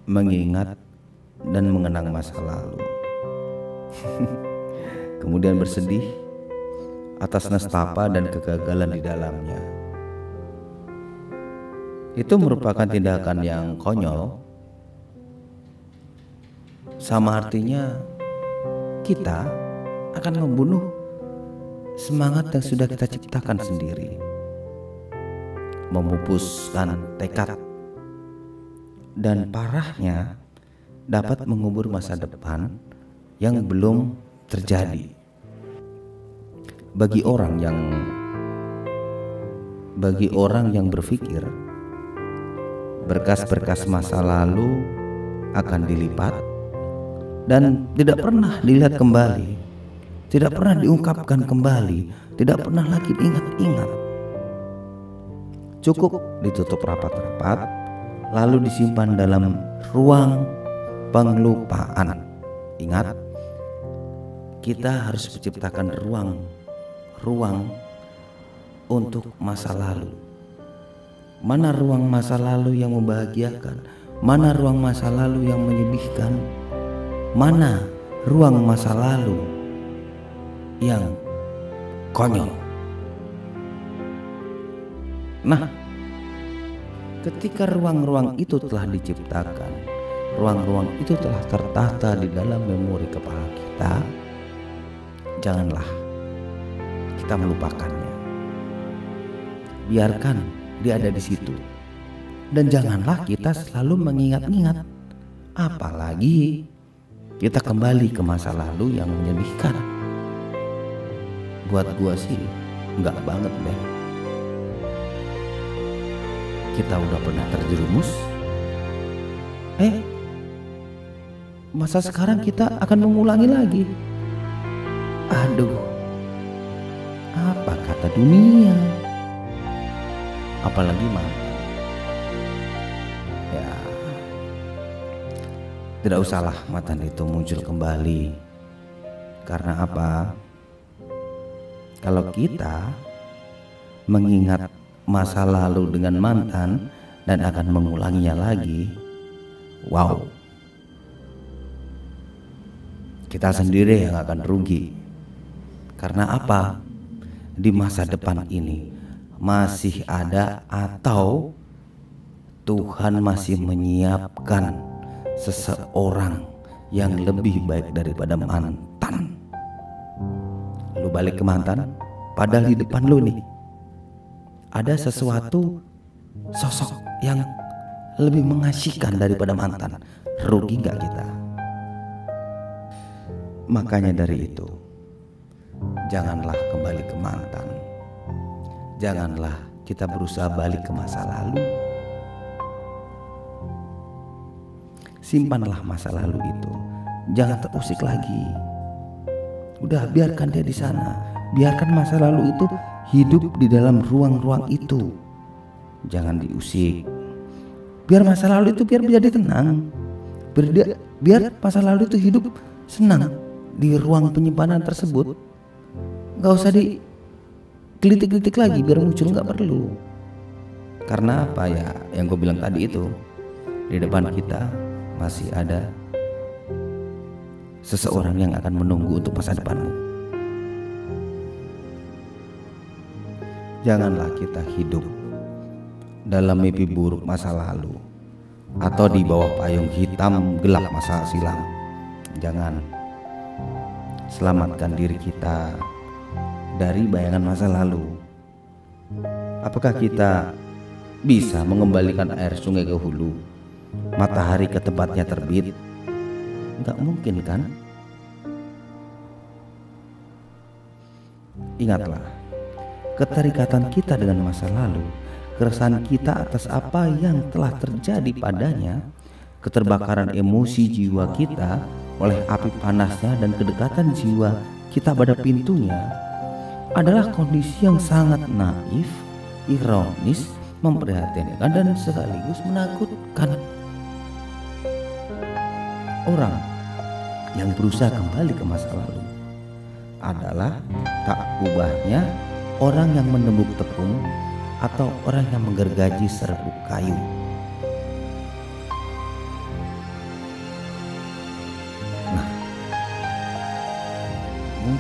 mengingat dan mengenang masa lalu. Kemudian bersedih atas nestapa dan kegagalan di dalamnya. Itu merupakan tindakan yang konyol. Sama artinya kita akan membunuh semangat yang sudah kita ciptakan sendiri, memupuskan tekad, dan parahnya dapat mengubur masa depan yang belum terjadi. Bagi orang yang berpikir berkas-berkas masa lalu akan dilipat dan tidak pernah dilihat kembali, tidak pernah diungkapkan kembali, tidak pernah lagi diingat-ingat. Cukup ditutup rapat-rapat, lalu disimpan dalam ruang pengelupaan. Ingat, kita harus menciptakan ruang untuk masa lalu. Mana ruang masa lalu yang membahagiakan? Mana ruang masa lalu yang menyedihkan? Mana ruang masa lalu yang konyol? Nah, ketika ruang-ruang itu telah diciptakan, ruang-ruang itu telah tertata di dalam memori kepala kita, janganlah kita melupakannya. Biarkan dia ada di situ. Dan janganlah kita selalu mengingat-ingat, apalagi kita kembali ke masa lalu yang menyedihkan. Buat gua sih enggak banget deh. Kita udah pernah terjerumus, masa sekarang kita akan mengulangi lagi. Aduh, apa kata dunia? Apalagi mantan. Ya, tidak usahlah mantan itu muncul kembali. Karena apa? Kalau kita mengingat masa lalu dengan mantan dan akan mengulanginya lagi, wow, kita sendiri yang akan rugi. Karena apa? Di masa depan ini masih ada, atau Tuhan masih menyiapkan seseorang yang lebih baik daripada mantan. Lu balik ke mantan, padahal di depan lu nih ada sesuatu sosok yang lebih mengasihkan daripada mantan. Rugi gak kita? Makanya dari itu, janganlah kembali ke mantan. Janganlah kita berusaha balik ke masa lalu. Simpanlah masa lalu itu. Jangan terusik lagi. Udah, biarkan dia di sana. Biarkan masa lalu itu hidup di dalam ruang-ruang itu. Jangan diusik. Biar masa lalu itu biar jadi tenang. Biar masa lalu itu hidup senang di ruang penyimpanan tersebut. Gak usah digelitik-gelitik lagi biar muncul, gak perlu. Karena apa ya, yang gue bilang tadi itu, di depan kita masih ada seseorang yang akan menunggu untuk masa depanmu. Janganlah kita hidup dalam mimpi buruk masa lalu atau di bawah payung hitam gelap masa silam. Jangan. Selamatkan diri kita dari bayangan masa lalu. Apakah kita bisa mengembalikan air sungai ke hulu, matahari ke tempatnya terbit? Enggak mungkin kan? Ingatlah, keterikatan kita dengan masa lalu, keresahan kita atas apa yang telah terjadi padanya, keterbakaran emosi jiwa kita oleh api panasnya dan kedekatan jiwa kita pada pintunya adalah kondisi yang sangat naif, ironis, memprihatinkan dan sekaligus menakutkan. Orang yang berusaha kembali ke masa lalu adalah tak ubahnya orang yang menembuk tepung atau orang yang menggergaji serbuk kayu.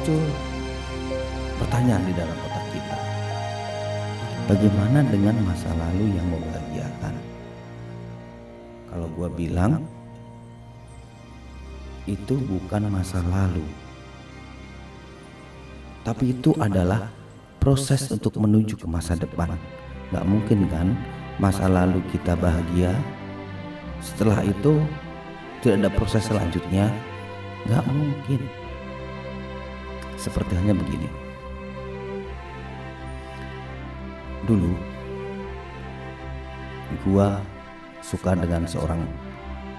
muncul pertanyaan di dalam otak kita. Bagaimana dengan masa lalu yang membahagiakan? Kalau gua bilang itu bukan masa lalu, tapi itu adalah proses untuk menuju ke masa depan. Gak mungkin kan masa lalu kita bahagia, setelah itu tidak ada proses selanjutnya. Gak mungkin. Seperti hanya begini. Dulu gua suka dengan seorang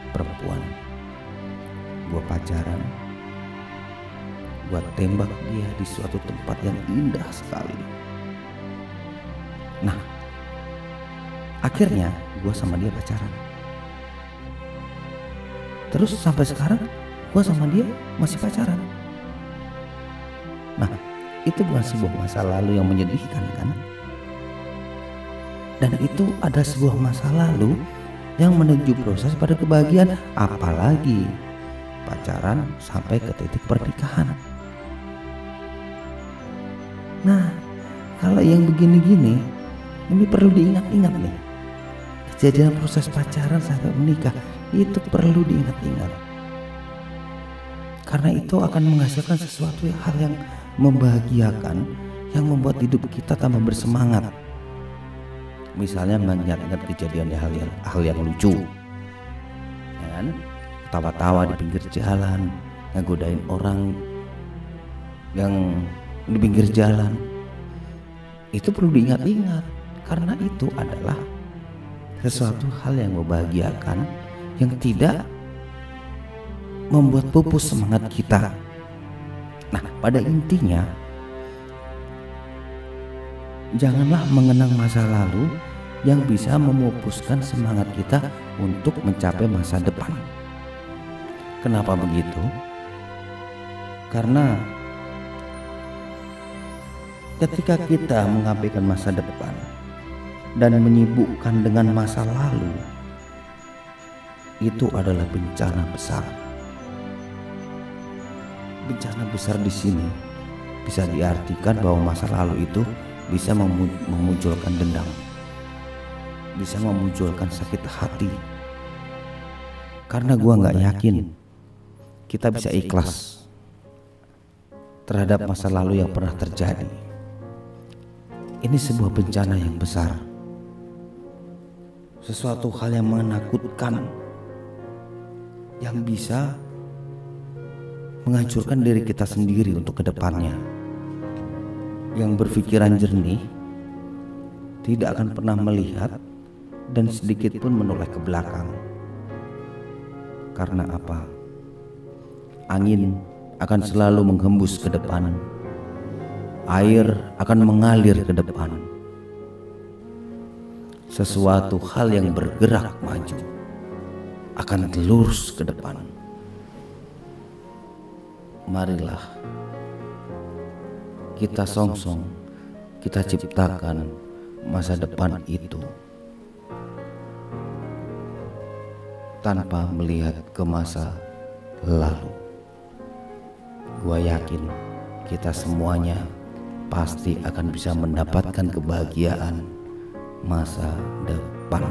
perempuan. Gua pacaran, gua tembak dia di suatu tempat yang indah sekali. Nah, akhirnya gua sama dia pacaran. Terus sampai sekarang gua sama dia masih pacaran. Nah, itu bukan sebuah masa lalu yang menyedihkan kan? Dan itu ada sebuah masa lalu yang menuju proses pada kebahagiaan, apalagi pacaran sampai ke titik pernikahan. Nah, kalau yang begini-gini, ini perlu diingat-ingat nih. Kejadian proses pacaran sampai menikah itu perlu diingat-ingat. Karena itu akan menghasilkan sesuatu hal yang membahagiakan, yang membuat hidup kita tambah bersemangat. Misalnya mengingat-ingat kejadian hal yang lucu, kan? Tawa-tawa di pinggir jalan, ngegodain orang yang di pinggir jalan. Itu perlu diingat-ingat, karena itu adalah sesuatu hal yang membahagiakan, yang tidak membuat pupus semangat kita. Nah, pada intinya janganlah mengenang masa lalu yang bisa memupuskan semangat kita untuk mencapai masa depan. Kenapa begitu? Karena ketika kita mengabaikan masa depan dan menyibukkan dengan masa lalu, itu adalah bencana besar. Bencana besar di sini bisa diartikan bahwa masa lalu itu bisa memunculkan dendam, bisa memunculkan sakit hati. Karena gua nggak yakin kita bisa ikhlas terhadap masa lalu yang pernah terjadi. Ini sebuah bencana yang besar, sesuatu hal yang menakutkan, yang bisa menghancurkan diri kita sendiri untuk kedepannya. Yang berpikiran jernih tidak akan pernah melihat dan sedikit pun menoleh ke belakang. Karena apa? Angin akan selalu menghembus ke depan, air akan mengalir ke depan. Sesuatu hal yang bergerak maju akan lurus ke depan. Marilah kita songsong, kita ciptakan masa depan itu tanpa melihat ke masa lalu. Gua yakin kita semuanya pasti akan bisa mendapatkan kebahagiaan masa depan.